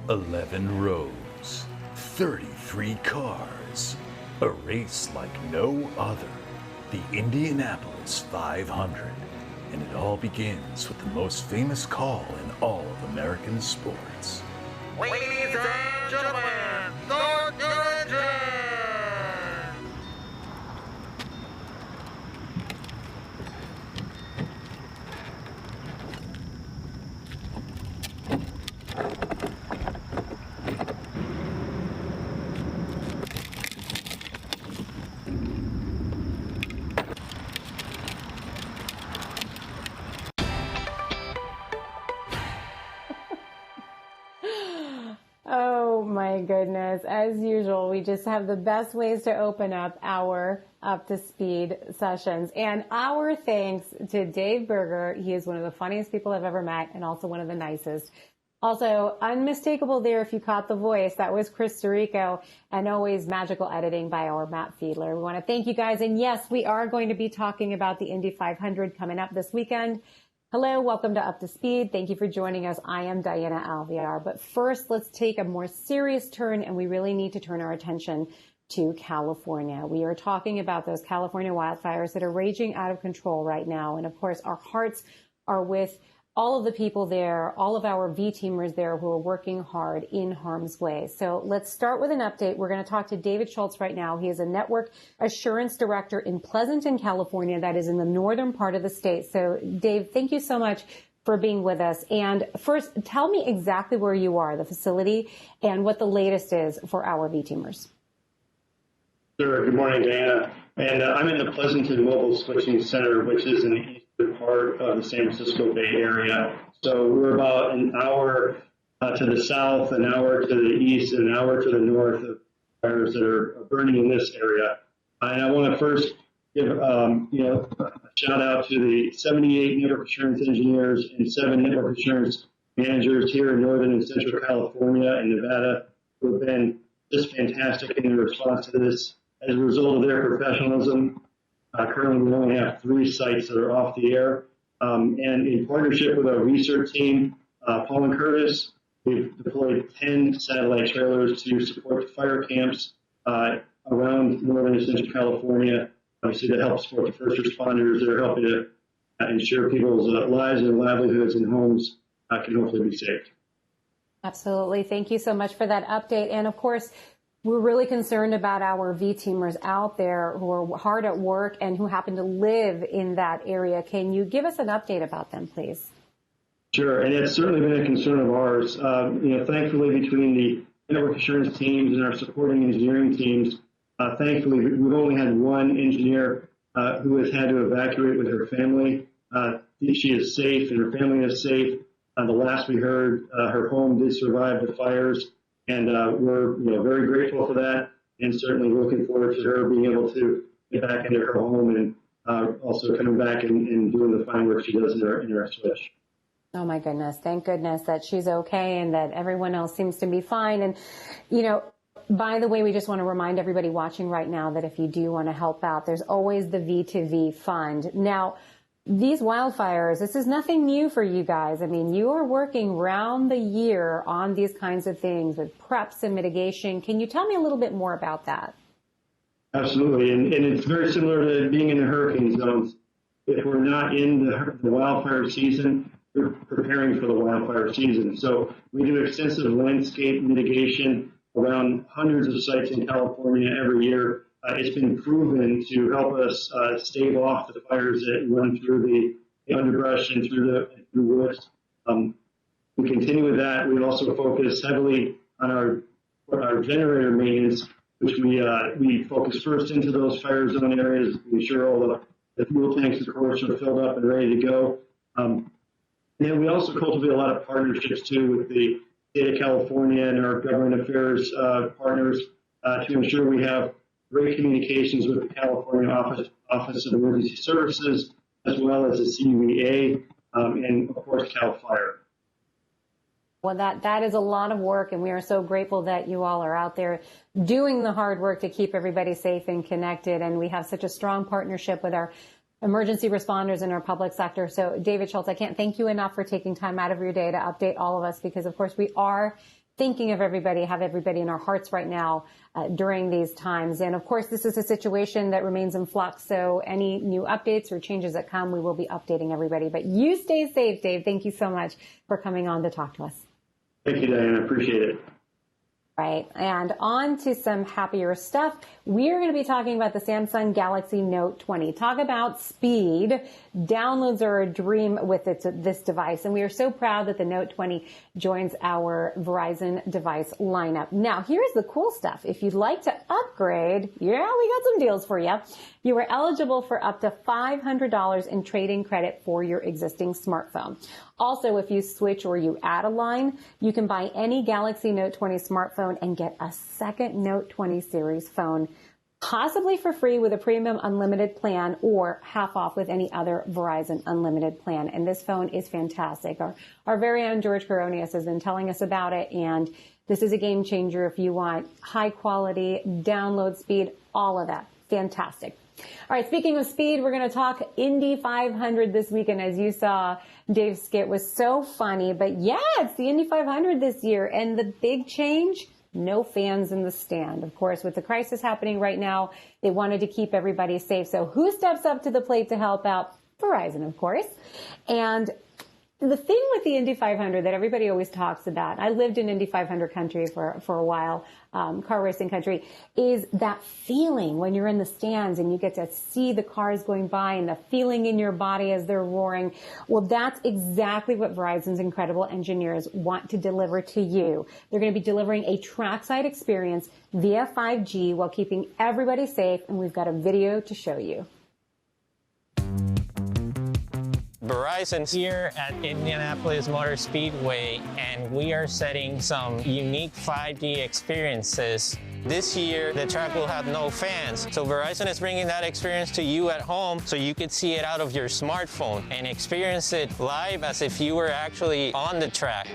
11 rows, 33 cars, a race like no other, the Indianapolis 500. And it all begins with the most famous call in all of American sports. Ladies and gentlemen, start your engine! Oh my goodness. As usual, we just have the best ways to open up our Up to Speed sessions. And our thanks to Dave Berger. He is one of the funniest people I've ever met and also one of the nicest. Also, unmistakable there if you caught the voice. That was Chris Sirico, and always magical editing by our Matt Fiedler. We want to thank you guys. And yes, we are going to be talking about the Indy 500 coming up this weekend. Hello, welcome to Up to Speed. Thank you for joining us. I am Diana Alvear. But first, let's take a more serious turn, and we really need to turn our attention to California. We are talking about those California wildfires that are raging out of control right now. And of course, our hearts are with all of the people there, all of our V-teamers there who are working hard in harm's way. So let's start with an update. We're going to talk to David Schultz right now. He is a network assurance director in Pleasanton, California, that is in the northern part of the state. So Dave, thank you so much for being with us. And first, tell me exactly where you are, the facility, and what the latest is for our V-teamers. Sure. Good morning, Diana. And I'm in the Pleasanton Mobile Switching Center, which is in the eastern part of the San Francisco Bay Area. So we're about an hour to the south, an hour to the east, and an hour to the north of fires that are burning in this area. And I want to first give a shout out to the 78 network assurance engineers and 7 network assurance managers here in Northern and Central California and Nevada who have been just fantastic in their response to this. As a result of their professionalism, currently we only have 3 sites that are off the air. And in partnership with our research team, Paul and Curtis, we've deployed 10 satellite trailers to support the fire camps around Northern and Central California, obviously to help support the first responders that are helping to ensure people's lives and livelihoods and homes can hopefully be saved. Absolutely. Thank you so much for that update. And of course, we're really concerned about our V-teamers out there who are hard at work and who happen to live in that area. Can you give us an update about them, please? Sure, and it's certainly been a concern of ours. Thankfully, between the network assurance teams and our supporting engineering teams, thankfully, we've only had one engineer who has had to evacuate with her family. She is safe and her family is safe. The last we heard, her home did survive the fires. And we're very grateful for that, and certainly looking forward to her being able to get back into her home and also coming back and doing the fine work she does in her switch. Oh my goodness! Thank goodness that she's okay and that everyone else seems to be fine. And by the way, we just want to remind everybody watching right now that if you do want to help out, there's always the V2V fund. Now, these wildfires, this is nothing new for you guys. I mean, you are working round the year on these kinds of things with preps and mitigation. Can you tell me a little bit more about that? Absolutely. And it's very similar to being in the hurricane zones. If we're not in the wildfire season, we're preparing for the wildfire season. So we do extensive landscape mitigation around hundreds of sites in California every year. It's been proven to help us stave off the fires that run through the underbrush and through the woods. We continue with that. We also focus heavily on our generator maintenance, which we focus first into those fire zone areas. We ensure all the fuel tanks, of course, are filled up and ready to go. And then we also cultivate a lot of partnerships, too, with the state of California and our government affairs partners to ensure we have great communications with the California Office of Emergency Services, as well as the CUEA, and, of course, CAL FIRE. Well, that is a lot of work, and we are so grateful that you all are out there doing the hard work to keep everybody safe and connected. And we have such a strong partnership with our emergency responders in our public sector. So, David Schultz, I can't thank you enough for taking time out of your day to update all of us because, of course, we are thinking of everybody, have everybody in our hearts right now during these times. And of course, this is a situation that remains in flux. So any new updates or changes that come, we will be updating everybody. But you stay safe, Dave. Thank you so much for coming on to talk to us. Thank you, Diana. I appreciate it. Right. And on to some happier stuff. We're going to be talking about the Samsung Galaxy Note20. Talk about speed. Downloads are a dream with this device. And we are so proud that the Note20 joins our Verizon device lineup. Now, here's the cool stuff. If you'd like to upgrade, we got some deals for you. You are eligible for up to $500 in trade-in credit for your existing smartphone. Also, if you switch or you add a line, you can buy any Galaxy Note20 smartphone and get a second Note20 series phone, possibly for free with a premium unlimited plan or half off with any other Verizon Unlimited plan. And this phone is fantastic. Our very own George Coronius has been telling us about it, and this is a game changer if you want high quality download speed, all of that. Fantastic. All right, speaking of speed, we're going to talk Indy 500 this weekend. As you saw, Dave's skit was so funny. But yeah, it's the Indy 500 this year. And the big change, no fans in the stand. Of course, with the crisis happening right now, they wanted to keep everybody safe. So who steps up to the plate to help out? Verizon, of course. And the thing with the Indy 500 that everybody always talks about, I lived in Indy 500 country for a while, car racing country, is that feeling when you're in the stands and you get to see the cars going by and the feeling in your body as they're roaring. Well, that's exactly what Verizon's incredible engineers want to deliver to you. They're going to be delivering a trackside experience via 5G while keeping everybody safe, and we've got a video to show you. Verizon's here at Indianapolis Motor Speedway, and we are setting some unique 5G experiences. This year, the track will have no fans, so Verizon is bringing that experience to you at home so you could see it out of your smartphone and experience it live as if you were actually on the track.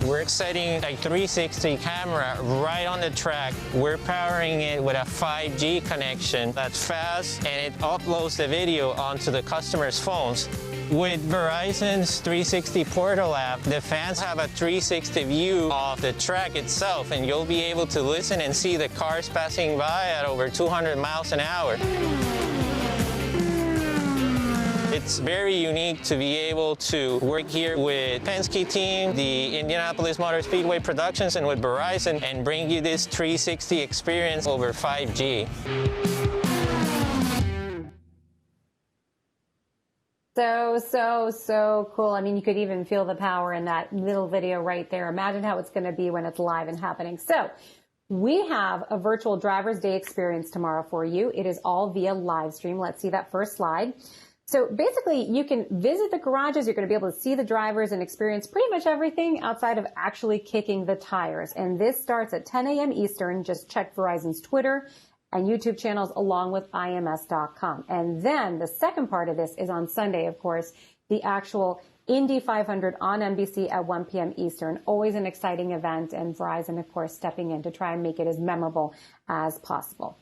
We're setting a 360 camera right on the track. We're powering it with a 5G connection that's fast, and it uploads the video onto the customer's phones. With Verizon's 360 Portal app, the fans have a 360 view of the track itself, and you'll be able to listen and see the cars passing by at over 200 miles an hour. It's very unique to be able to work here with Penske team, the Indianapolis Motor Speedway Productions, and with Verizon, and bring you this 360 experience over 5G. So cool. I mean, you could even feel the power in that little video right there. Imagine how it's going to be when it's live and happening. So we have a virtual driver's day experience tomorrow for you. It is all via live stream. Let's see that first slide. So basically, you can visit the garages. You're going to be able to see the drivers and experience pretty much everything outside of actually kicking the tires. And this starts at 10 a.m. Eastern. Just check Verizon's Twitter and YouTube channels along with IMS.com. And then the second part of this is on Sunday, of course, the actual Indy 500 on NBC at 1 p.m. Eastern. Always an exciting event, and Verizon, of course, stepping in to try and make it as memorable as possible.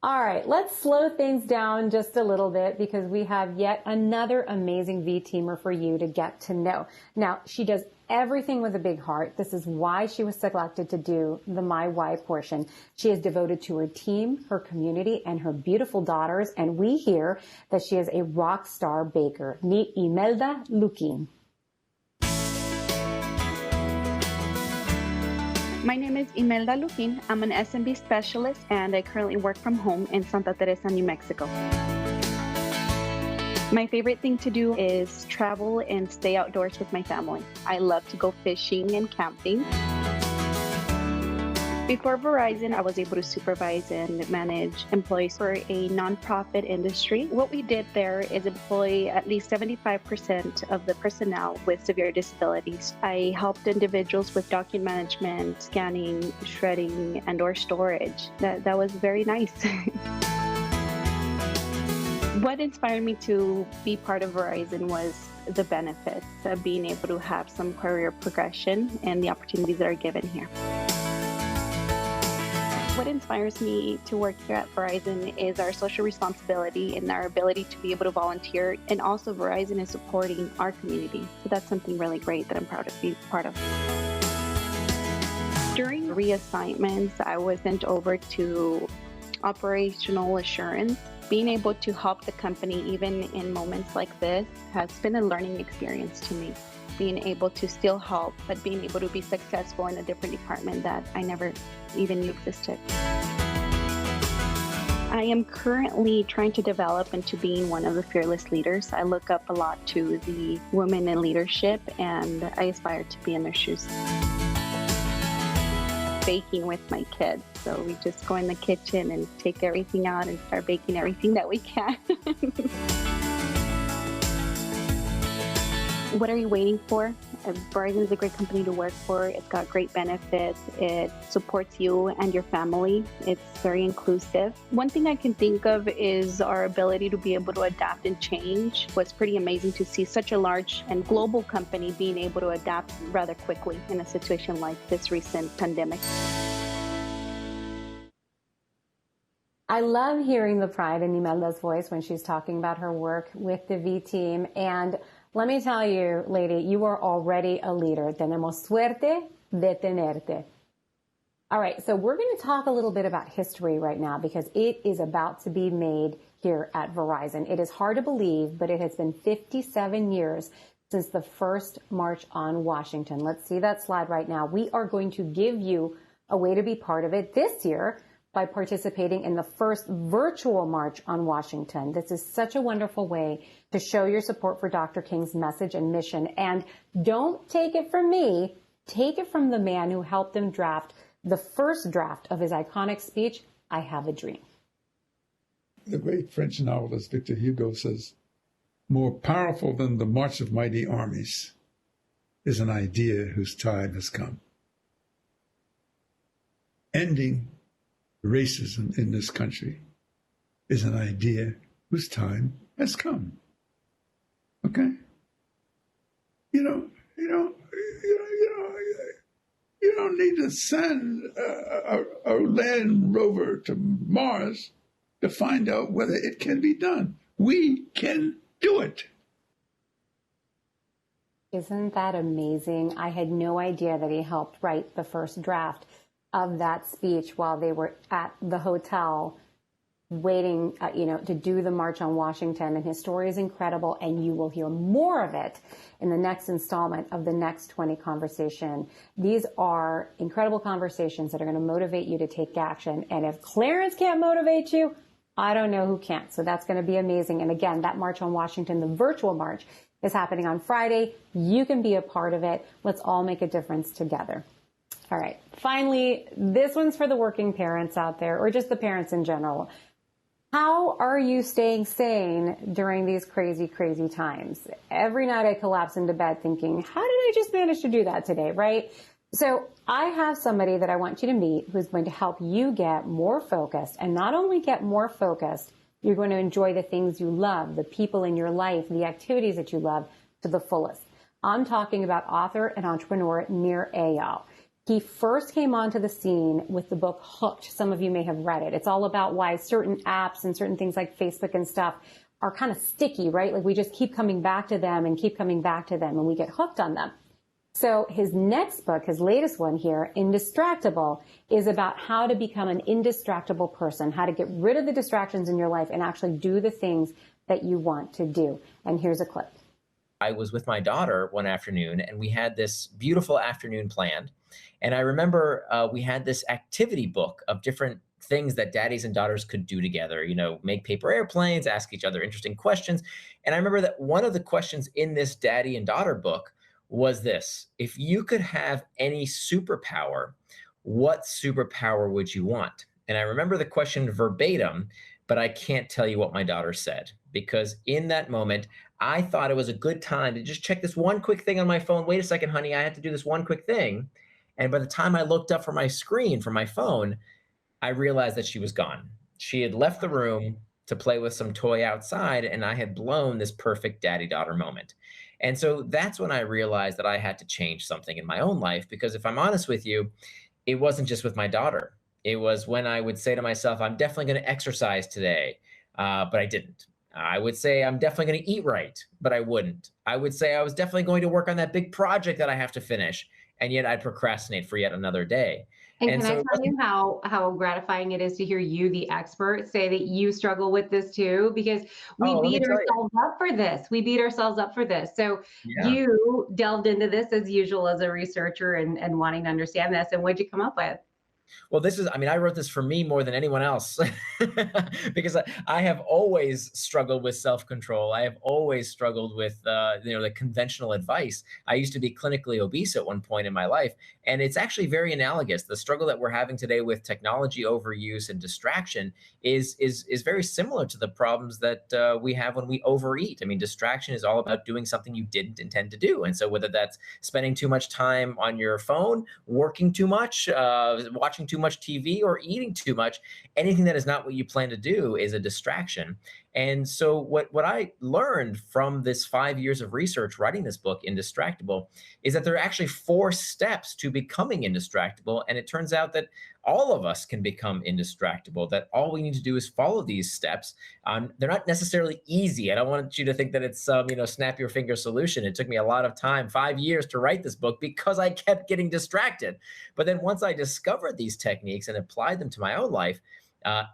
All right, let's slow things down just a little bit because we have yet another amazing V-teamer for you to get to know. Now, she does everything with a big heart. This is why she was selected to do the My Why portion. She is devoted to her team, her community, and her beautiful daughters, and we hear that she is a rock star baker. Meet Imelda Luquin. My name is Imelda Luquin. I'm an SMB specialist, and I currently work from home in Santa Teresa, New Mexico. My favorite thing to do is travel and stay outdoors with my family. I love to go fishing and camping. Before Verizon, I was able to supervise and manage employees for a nonprofit industry. What we did there is employ at least 75% of the personnel with severe disabilities. I helped individuals with document management, scanning, shredding, and/or storage. That was very nice. What inspired me to be part of Verizon was the benefits of being able to have some career progression and the opportunities that are given here. What inspires me to work here at Verizon is our social responsibility and our ability to be able to volunteer, and also Verizon is supporting our community. So that's something really great that I'm proud of being part of. During reassignments, I was sent over to operational assurance. Being able to help the company, even in moments like this, has been a learning experience to me. Being able to still help, but being able to be successful in a different department that I never even knew existed. I am currently trying to develop into being one of the fearless leaders. I look up a lot to the women in leadership, and I aspire to be in their shoes. Baking with my kids. So we just go in the kitchen and take everything out and start baking everything that we can. What are you waiting for? Verizon is a great company to work for. It's got great benefits. It supports you and your family. It's very inclusive. One thing I can think of is our ability to be able to adapt and change. It was pretty amazing to see such a large and global company being able to adapt rather quickly in a situation like this recent pandemic. I love hearing the pride in Imelda's voice when she's talking about her work with the V team. And let me tell you, lady, you are already a leader. Tenemos suerte de tenerte. All right, so we're going to talk a little bit about history right now because it is about to be made here at Verizon. It is hard to believe, but it has been 57 years since the first March on Washington. Let's see that slide right now. We are going to give you a way to be part of it this year by participating in the first virtual March on Washington. This is such a wonderful way to show your support for Dr. King's message and mission. And don't take it from me, take it from the man who helped him draft the first draft of his iconic speech, I Have a Dream. The great French novelist Victor Hugo says, more powerful than the march of mighty armies is an idea whose time has come. Ending racism in this country is an idea whose time has come. Okay? You don't need to send a land rover to Mars to find out whether it can be done. We can do it. Isn't that amazing? I had no idea that he helped write the first draft of that speech while they were at the hotel waiting, to do the March on Washington. And his story is incredible, and you will hear more of it in the next installment of the Next 20 conversation. These are incredible conversations that are going to motivate you to take action. And if Clarence can't motivate you, I don't know who can. So that's going to be amazing. And again, that March on Washington, the virtual march, is happening on Friday. You can be a part of it. Let's all make a difference together. All right. Finally, this one's for the working parents out there, or just the parents in general. How are you staying sane during these crazy, crazy times? Every night I collapse into bed thinking, how did I just manage to do that today, right? So I have somebody that I want you to meet who's going to help you get more focused, and not only get more focused, you're going to enjoy the things you love, the people in your life, the activities that you love to the fullest. I'm talking about author and entrepreneur Nir Eyal. He first came onto the scene with the book Hooked. Some of you may have read it. It's all about why certain apps and certain things like Facebook and stuff are kind of sticky, right? Like we just keep coming back to them and keep coming back to them and we get hooked on them. So his next book, his latest one here, Indistractable, is about how to become an indistractable person, how to get rid of the distractions in your life and actually do the things that you want to do. And here's a clip. I was with my daughter one afternoon and we had this beautiful afternoon planned. And I remember we had this activity book of different things that daddies and daughters could do together, make paper airplanes, ask each other interesting questions. And I remember that one of the questions in this daddy and daughter book was this: if you could have any superpower, what superpower would you want? And I remember the question verbatim, but I can't tell you what my daughter said, because in that moment, I thought it was a good time to just check this one quick thing on my phone. Wait a second, honey, I had to do this one quick thing. And by the time I looked up from my screen, from my phone, I realized that she was gone. She had left the room to play with some toy outside, and I had blown this perfect daddy-daughter moment. And so that's when I realized that I had to change something in my own life, because if I'm honest with you, it wasn't just with my daughter. It was when I would say to myself, I'm definitely going to exercise today, but I didn't. I would say I'm definitely going to eat right, but I wouldn't. I would say I was definitely going to work on that big project that I have to finish, and yet I'd procrastinate for yet another day. And And can I so tell you how gratifying it is to hear you, the expert, say that you struggle with this too? Because we let me beat tell you. ourselves up for this. We beat ourselves up for this. So Yeah. you delved into this as usual as a researcher and wanting to understand this. And what'd you come up with? Well, I mean, I wrote this for me more than anyone else because I have always struggled with self-control. I have always struggled with, the conventional advice. I used to be clinically obese at one point in my life, and it's actually very analogous. The struggle that we're having today with technology overuse and distraction is very similar to the problems that we have when we overeat. I mean, distraction is all about doing something you didn't intend to do. And so whether that's spending too much time on your phone, working too much, watching too much TV, or eating too much, anything that is not what you plan to do is a distraction. And so what I learned from this 5 years of research writing this book, Indistractable, is that there are actually 4 steps to becoming indistractable. And it turns out that all of us can become indistractable, that all we need to do is follow these steps. They're not necessarily easy. I don't want you to think that it's snap your finger solution. It took me a lot of time, 5 years, to write this book because I kept getting distracted. But then once I discovered these techniques and applied them to my own life,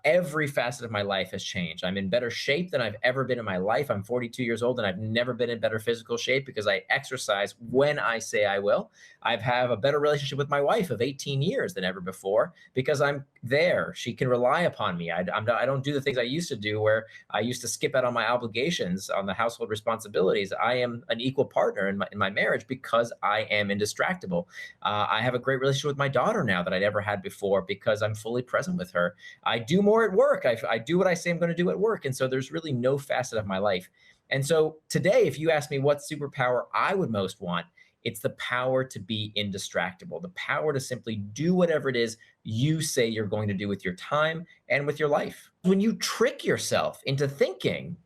every facet of my life has changed. I'm in better shape than I've ever been in my life. I'm 42 years old and I've never been in better physical shape because I exercise when I say I will. I have a better relationship with my wife of 18 years than ever before because I'm there. She can rely upon me. I don't do the things I used to do where I used to skip out on my obligations, on the household responsibilities. I am an equal partner in my marriage because I am indistractable. I have a great relationship with my daughter now that I never had before because I'm fully present with her. I do more at work. I do what I say I'm going to do at work. And so there's really no facet of my life. And so today, if you ask me what superpower I would most want, it's the power to be indistractable, the power to simply do whatever it is you say you're going to do with your time and with your life. When you trick yourself into thinking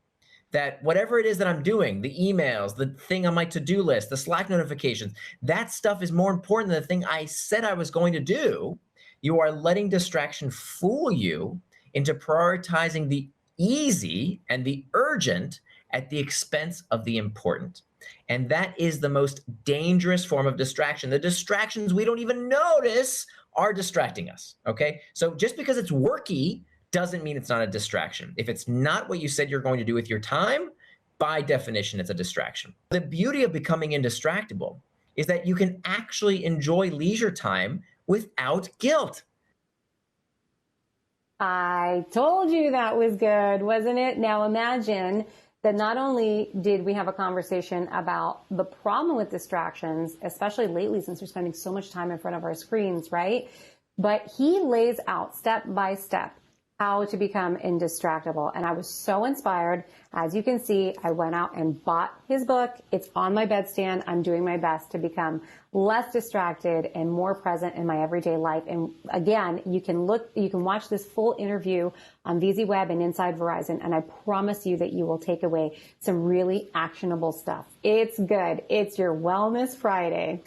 that whatever it is that I'm doing, the emails, the thing on my to-do list, the Slack notifications, that stuff is more important than the thing I said I was going to do, you are letting distraction fool you into prioritizing the easy and the urgent at the expense of the important. And that is the most dangerous form of distraction. The distractions we don't even notice are distracting us, okay? So just because it's worky doesn't mean it's not a distraction. If it's not what you said you're going to do with your time, by definition, it's a distraction. The beauty of becoming indistractable is that you can actually enjoy leisure time without guilt. I told you that was good, wasn't it? Now imagine that not only did we have a conversation about the problem with distractions, especially lately since we're spending so much time in front of our screens, right? But he lays out step by step how to become indistractable. And I was so inspired. As you can see, I went out and bought his book. It's on my bedstand. I'm doing my best to become less distracted and more present in my everyday life. And again, you can watch this full interview on VZ Web and Inside Verizon. And I promise you that you will take away some really actionable stuff. It's good. It's your Wellness Friday.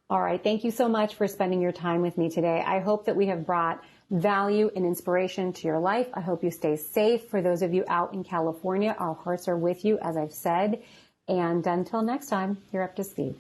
All right. Thank you so much for spending your time with me today. I hope that we have brought value and inspiration to your life. I hope you stay safe. For those of you out in California, our hearts are with you, as I've said. And until next time, you're up to speed.